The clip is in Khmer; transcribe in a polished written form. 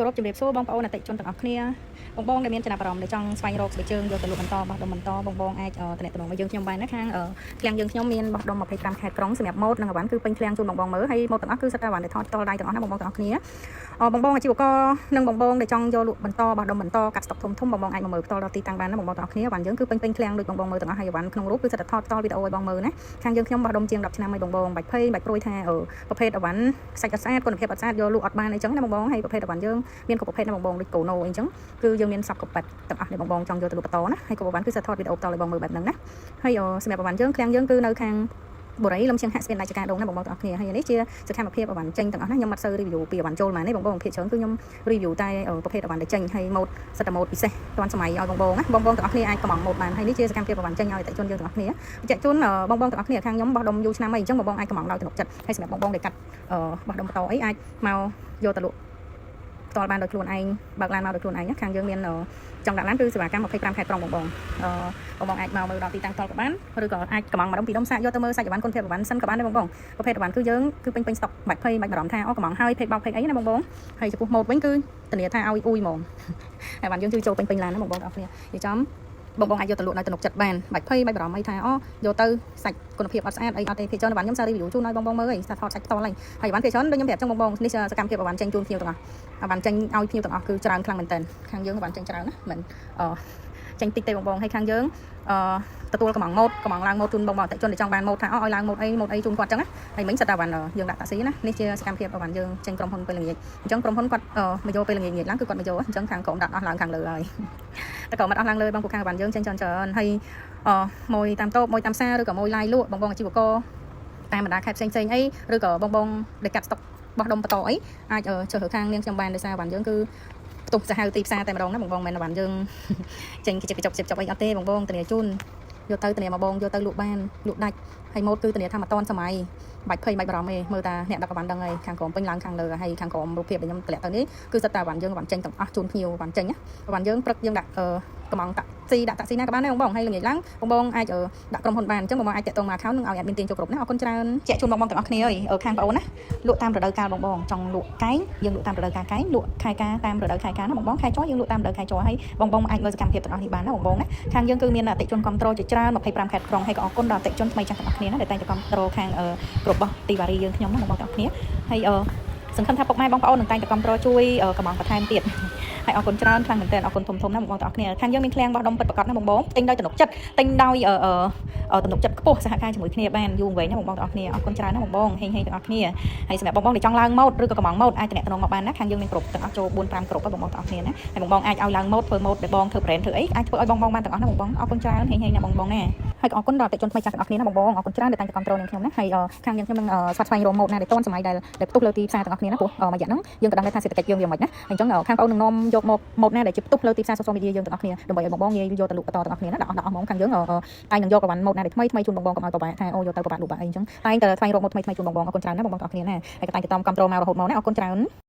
គោរពជំរាបសួរបងប្អូនអតិថិជនទាំងអស់គ្នាបងដែលមានចំណាប់អារម្មណ៍ដែលចង់ស្វែងរកស្បែកជើងយកទៅលក់បន្តបោះដុំបន្តបងអាចតំណែងមកយើងខ្ញុំបានណាខាងឃ្លាំងយើងខ្ញុំមានបោះដុំ25ខែក្រុងសម្រាប់ម៉ូតនិងអវ៉ាន់គឺពេញឃ្លាំងជូនបងមើលហើយម៉ូតទាំងអស់គឺសិតតែអវ៉ាន់ដែលថតតល់ដៃទាំងអស់ណាបងទាំងអស់គ្នាបងអាជីវករនិងបងដែលចង់យកលក់បន្តបោះដុំបន្តកាត់ស្តុកធំបងអាចមកមើលផ្ទាល់ដល់ទីតាំងបានណាបងទាំងអស់គ្នាអវ៉ាន់យើងគឺពេញឃ្លាំងដូចបងមើលទាំងអស់ហើយអវ៉ាន់ក្នុងរូបគឺសិតតែថតតល់វីដេអូឲ្យបងមើលណាខាងយើងខ្ញុំបោះដុំជាង10ឆ្នាំហើយបងបាច់ភ័យបាច់ព្រួយថាប្រភេទអវ៉ាន់សាច់ស្អាតគុណភាពអត់ស្អាតយកលក់អត់បានអីចឹងណាបងហើយប្រភេទអវ៉ាន់យើងមានគ្រប់ប្រភេទណាបងដូចកូណូអីចឹងគឺយើងមានសពកប៉ាត់ទាំងអស់ដែលបងចង់យកទៅលក់បន្តណាហើយក៏បានគឺសិតថតវីដេអូបន្តឲ្យបងមើលបែបហ្នឹងណាហើយសម្រាប់អវ៉ាន់យើងឃ្លាំងយើងគឺនៅខាងបុរីលំឈៀងហាក់ស្ពានដៃចកាដងណាបងទាំងអស់គ្នាហើយនេះជាសកម្មភាពអវ៉ាន់ចេញទាំងអស់ណាខ្ញុំអត់សូវ review ពីអវ៉ាន់ចូលមកនេះបងភាគច្រើនគឺខ្ញុំ review តែប្រភេទអវ៉ាន់ដែលចេញហើយម៉ូតសិតតែម៉ូតពិសេសទាន់សម័យឲ្យបងណាបងទាំងអស់គ្នាអាចកំងម៉ូតបានហើយនេះជាសកម្មភាពអវ៉ាន់ចេញឲ្យអតិថិជនយើងទាំងអស់គ្នាអតិថិជនបងទាំងអស់គ្នាខាងខ្ញុំបោះដុំយូរឆ្នាំហើយអញ្ចឹងបងអាចកំងដោយទំនុកចិត្តហើយសម្រាប់បងដែលកាត់បោះដុំបន្តអីអាចមកយកទៅលក់ផ្ទាល់បានដោយខ្លួនឯងបើកឡានមកដោយខ្លួនឯងខាងយើងមានចង់ដាក់ឡានគឺសេវាកម្ម25ខែក្រុងបងអាចមកមើលដល់ទីតាំងផ្ទាល់ក៏បានឬក៏អាចកំងម្ដងពីរដុំសាកយកទៅមើលសាច់អវ៉ាន់គុណភាពអវ៉ាន់សិនក៏បានដែរបងប្រភេទអវ៉ាន់គឺយើងគឺពេញស្តុកបាច់ភ័យបាច់បារម្ភថាកំងហើយភេទបោកភេទអីណាបងហើយចំពោះម៉ូតវិញគឺធានាថាឲ្យអ៊ុយហ្មងហើយអវ៉ាន់យើងគឺចូលពេញឡានណាបងទាំងអស់គ្នានិយាយចំបងអាចយកទៅលក់ដោយទំនុកចិត្តបានបាច់ភ័យបាច់បារម្ភអីថាយកទៅសាច់គុណភាពអត់ស្អាតអីអត់ទេភាគច្រើនអវ៉ាន់ខ្ញុំសារ review ជូនឲ្យបងមើលអីថាថតសាច់ផ្ទាល់ហើយអវ៉ាន់ភាគច្រើនដូចខ្ញុំប្រាប់ចឹងបងនេះសកម្មភាពអវ៉ាន់ចេញជូនភ្ញៀវទាំងអស់អវ៉ាន់ចេញឲ្យភ្ញៀវទាំងអស់គឺច្រើនខ្លាំងមែនតើខាងយើងអវ៉ាន់ចេញច្រើនណាមិនចេញតិចទេបងហើយខាងយើងទទួលកំងម៉ូតកំងឡើងម៉ូតជូនបងអតិថិជនដែលចង់បានម៉ូតថាឲ្យឡើងម៉ូតអីជូនគាត់ចឹងណាហើយមិញសិតតែអវ៉ាន់យើងដាក់តាក់ស៊ីណានេះជាសកម្មភាពអវ៉ាន់យើងចេញក្រុមហ៊ុនពេលល្ងាចអញ្ចឹងក្រុមហ៊ុនគាត់មកយកពេលល្ងាចឡើងគឺគាត់មកយកអញ្ចឹងខាងក្រុមដាក់អស់ឡើងខាងលើហើយតែក៏មិនអស់ឡើងលើបងពួកខាងអវ៉ាន់យើងចេញច្រើនហើយមួយតាមតូបមួយតាមសារឬក៏មួយឡាយលក់បងអាជីវករតាមបណ្ដាខេត្តផ្សេងអីឬក៏បងដែលកាត់ស្តុកបោះដុំបន្តអីអាចចុះទៅខាងនាងខ្ញុំបានដោយសារអវ៉ាន់យើងគឺផ្ទុះសាហាវទីផ្សារតែម្ដងណាបងមិនអវ៉ាន់យើងចេញកញ្ចប់អីអត់ទេបងធានាជូនយកទៅធានាមកបងយកទៅលក់បានលក់ដាច់ហើយម៉ូតគឺធានាថាមកតនសម័យបាច់ភ័យបាច់បារម្ភទេមើលតាអ្នកដាក់អវ៉ាន់ដឹងហើយខាងក្រុមពេញឡើងខាងលើហើយខាងក្រុមរូបភាពដែលខ្ញុំតម្លាក់ទៅនេះគឺសិតតែអវ៉ាន់យើងអវ៉ាន់ចេញទាំងអស់ជូនភ្ញៀវអវ៉ាន់ចេញណាអវ៉ាន់យើងព្រឹកយើងដាក់កំងតាក់ស៊ីណាក៏បានដែរបងហើយល្ងាចឡើងបងអាចដាក់ក្រុមហ៊ុនបានអញ្ចឹងបងអាចតាក់ទងមក account នឹងឲ្យ admin ទាញចូលគ្រប់ណាអរគុណច្រើនជែកជូនបងទាំងអស់គ្នាអើយខាងបងអូនណាលក់តាមរដូវកាលបងចង់លក់កែងយើងលក់តាមរដូវកាលកែងលក់ខែការតាមរដូវខែការណាបងខែចុះយើងលក់តាមរដូវខែចុះហើយបងអាចមើលសកម្មភាពទាំងអស់នេះបានណាបងណាខាងយើងគឺមានអតិថិជនគ្រប់គ្រងជាច្រើន25ខេត្តក្រុងហើយក៏អរគុណដល់អតិថិជនថ្មីចាស់ទាំងអស់គ្នាណាដែលតែងតែគ្រប់គ្រងខាងគ្រប់របស់ទីវ៉ារីយើងខ្ញុំណាបងទាំងអស់គ្នាហើយសង្ឃឹមថាពុកម៉ែបងប្អូននឹងតែងតែគ្រប់គ្រងជួយកំងបន្ថែមទៀតហើយអរគុណច្រើនខ្លាំងមែនទែនអរគុណធំណាបងទាំងអស់គ្នាខាងយើងមានឃ្លាំងបោះដុំពិតប្រាកដណាបងទិញដោយទំនុកចិត្តទិញដោយទំនុកចិត្តខ្ពស់សហការជាមួយគ្នាបានយូរវែងណាបងទាំងអស់គ្នាអរគុណច្រើនណាបងហេងទាំងអស់គ្នាហើយសម្រាប់បងដែលចង់ឡើងម៉ូតឬក៏កំងម៉ូតអាចតំណមកបានណាខាងយើងមានគ្រប់ទាំងអស់ចូល4 5គ្រប់បងទាំងអស់គ្នាណាហើយបងអាចឲ្យឡើងម៉ូតធ្វើម៉ូតដែលបងធ្វើ brand ធ្វើអីអាចធ្វើឲ្យបងបានទាំងអស់ណាបងអរគុណច្រើនហេងណាបងណាហើយក៏អរគុណដល់អតិថិជនថ្មីចាស់ទាំងអស់គ្នាណាបងអរគុណច្រើនដែលតែងតែគ្រប់គ្រងនឹងខ្ញុំណាហើយខាងយើងខ្ញុំនឹងស្វាត់ស្វែងរកម៉ូតណាដែលទាន់សម័យដែលផ្ទុះលើទីផ្សារទាំងអស់គ្នាណាព្រោះមួយរយៈហ្នឹងយើងក៏ដឹងថាសេដ្ឋកិច្ចយើងវាមិនណាអញ្ចឹងខាងបងនឹងនាំយកមកម៉ូតណាដែលជាផ្ទុះលើទីផ្សារ social media យើងទាំងអស់គ្នាដើម្បីឲ្យបងងាយយកទៅលក់បន្តទាំងអស់គ្នាណាដាក់អស់ហ្មងខាងយើងតែនឹងយកអវ៉ាន់ម៉ូតណាដែលថ្មីជូនបងកុំឲ្យពិបាកថាយកទៅពិបាកលក់បាក់អីអញ្ចឹងតែងតែស្វែងរកម៉ូតថ្មីជូនបងអរគុណច្រើនណាបងទាំងអស់គ្នាណាហើយក៏តែងតែតាមគ្រប់គ្រងមករហូតមកណាអរគុណច្រើន